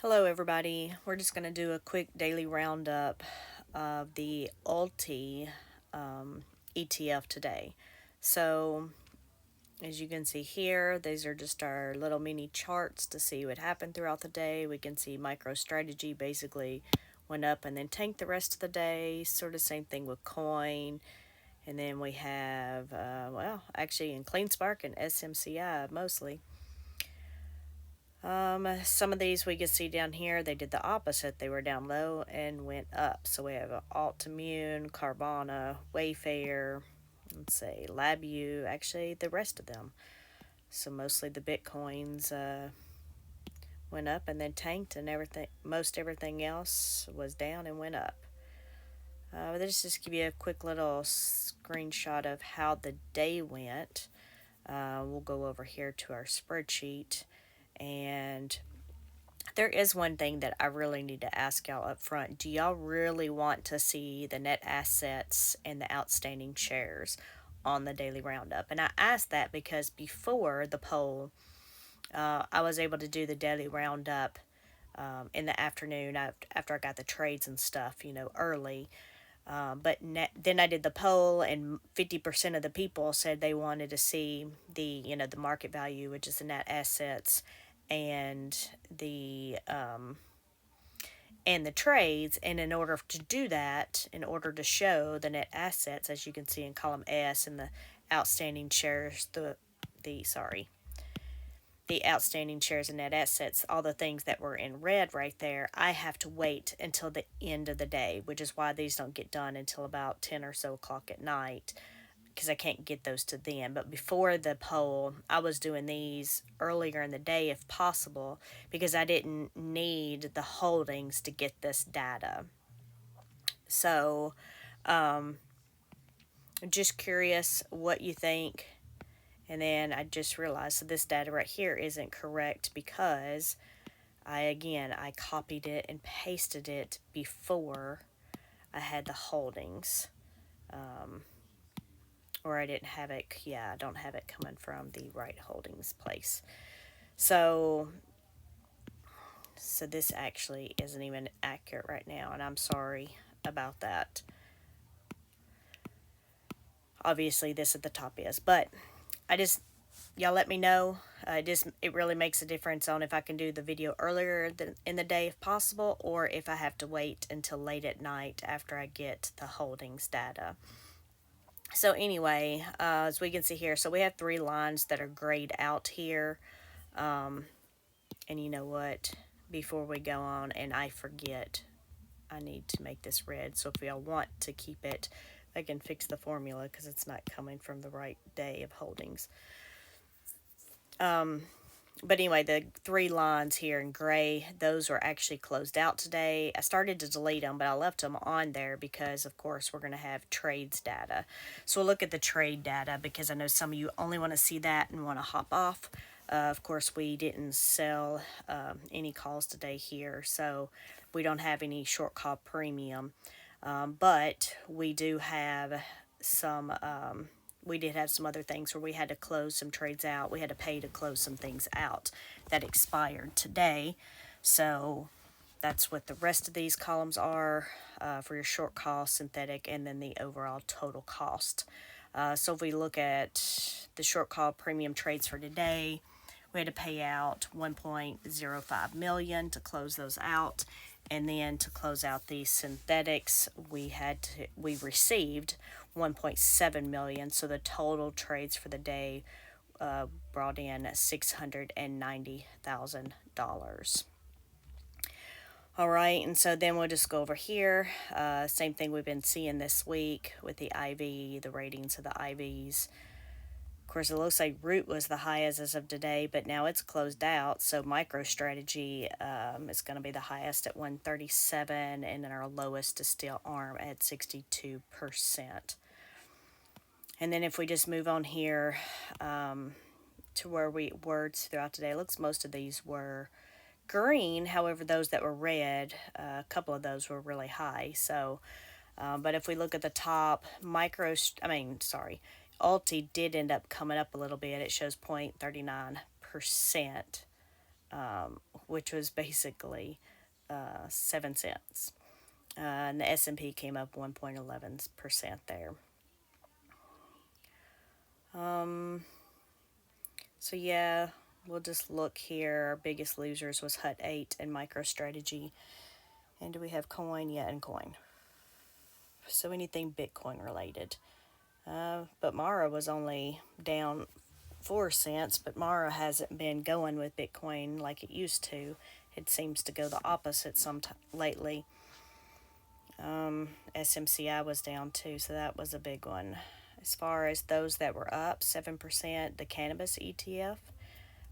Hello everybody, we're just going to do a quick daily roundup of the ULTY ETF today. So as you can see here, these are just our little mini charts to see what happened throughout the day. We can see MicroStrategy basically went up and then tanked the rest of the day, sort of same thing with Coin. And then we have, actually in CleanSpark and SMCI mostly. Some of these we can see down here, they did the opposite. They were down low and went up. So we have Altimmune, Carvana, Wayfair, let's say LabU, actually the rest of them. So mostly the Bitcoins went up and then tanked, and most everything else was down and went up. Let's just give you a quick little screenshot of how the day went. We'll go over here to our spreadsheet, and there is one thing that I really need to ask y'all up front. Do y'all really want to see the net assets and the outstanding shares on the daily roundup? And I asked that because before the poll, I was able to do the daily roundup in the afternoon after I got the trades and stuff, early. Then I did the poll, and 50% of the people said they wanted to see the market value, which is the net assets, and the trades. And in order to do that, in order to show the net assets, as you can see in column S, and the outstanding shares, the outstanding shares and net assets, all the things that were in red right there, I have to wait until the end of the day, which is why these don't get done until about 10 or so o'clock at night, because I can't get those to them. But before the poll, I was doing these earlier in the day if possible, because I didn't need the holdings to get this data. So, I'm just curious what you think. And then I just realized that this data right here isn't correct because I copied it and pasted it before I had the holdings. Or I didn't have it. Yeah, I don't have it coming from the right holdings place. So this actually isn't even accurate right now, and I'm sorry about that. Obviously, this at the top is, but y'all let me know. It really makes a difference on if I can do the video earlier in the day if possible, or if I have to wait until late at night after I get the holdings data. So anyway, as we can see here, so we have 3 lines that are grayed out here. And you know what? Before we go on, and I forget, I need to make this red. So if y'all want to keep it, I can fix the formula because it's not coming from the right day of holdings. But anyway, the 3 lines here in gray, those were actually closed out today. I started to delete them, but I left them on there because, of course, we're going to have trades data. So we'll look at the trade data because I know some of you only want to see that and want to hop off. Of course, we didn't sell any calls today here, so we don't have any short call premium. But we do have some, we did have some other things where we had to close some trades out. We had to pay to close some things out that expired today. So that's what the rest of these columns are for your short call, synthetic, and then the overall total cost. So if we look at the short call premium trades for today, we had to pay out 1.05 million to close those out, and then to close out the synthetics, we received 1.7 million. So the total trades for the day brought in $690,000. All right, and so then we'll just go over here. Same thing we've been seeing this week with the IV, the ratings of the IVs. Of course, it looks like Root was the highest as of today, but now it's closed out. So MicroStrategy is going to be the highest at 137, and then our lowest is still ARM at 62%. And then if we just move on here to where words throughout today, it looks most of these were green. However, those that were red, a couple of those were really high. So, but if we look at the top, ULTY did end up coming up a little bit. It shows 0.39%. which was basically 7 cents. And the S&P came up 1.11% there. So yeah, we'll just look here. Our biggest losers was Hut 8 and MicroStrategy. And do we have coin? Yeah, and coin. So anything Bitcoin related. But Mara was only down 4 cents, but Mara hasn't been going with Bitcoin like it used to. It seems to go the opposite lately. SMCI was down too, so that was a big one. As far as those that were up, 7%, the cannabis ETF.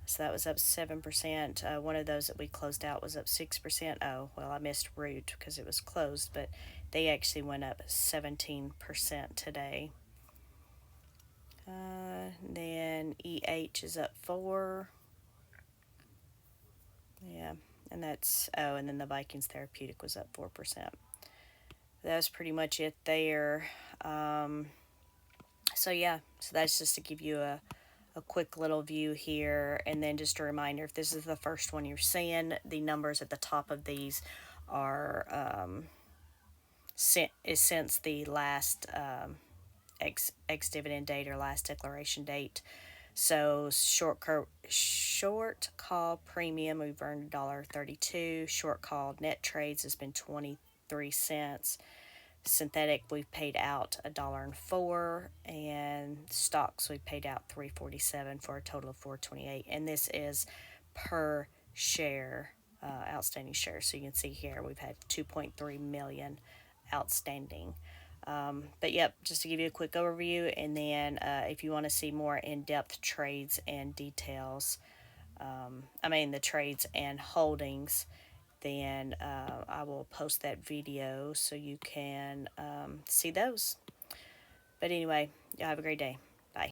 So that was up 7%. One of those that we closed out was up 6%. Oh, well, I missed Root because it was closed, but they actually went up 17% today. Then EH is up 4. Yeah, and that's, oh, and then the Vikings Therapeutic was up 4%. That was pretty much it there. So yeah, so that's just to give you a quick little view here, and then just a reminder, if this is the first one you're seeing, the numbers at the top of these are since the last ex dividend date or last declaration date. So short call premium, we've earned $1.32. Short call net trades has been 23 cents. Synthetic, we've paid out $1.04, and stocks we paid out $3.47 for a total of $4.28. And this is per share, outstanding shares. So you can see here we've had 2.3 million outstanding. But yep, just to give you a quick overview, and then if you want to see more in-depth trades and details, the trades and holdings, then I will post that video so you can see those. But anyway, y'all have a great day.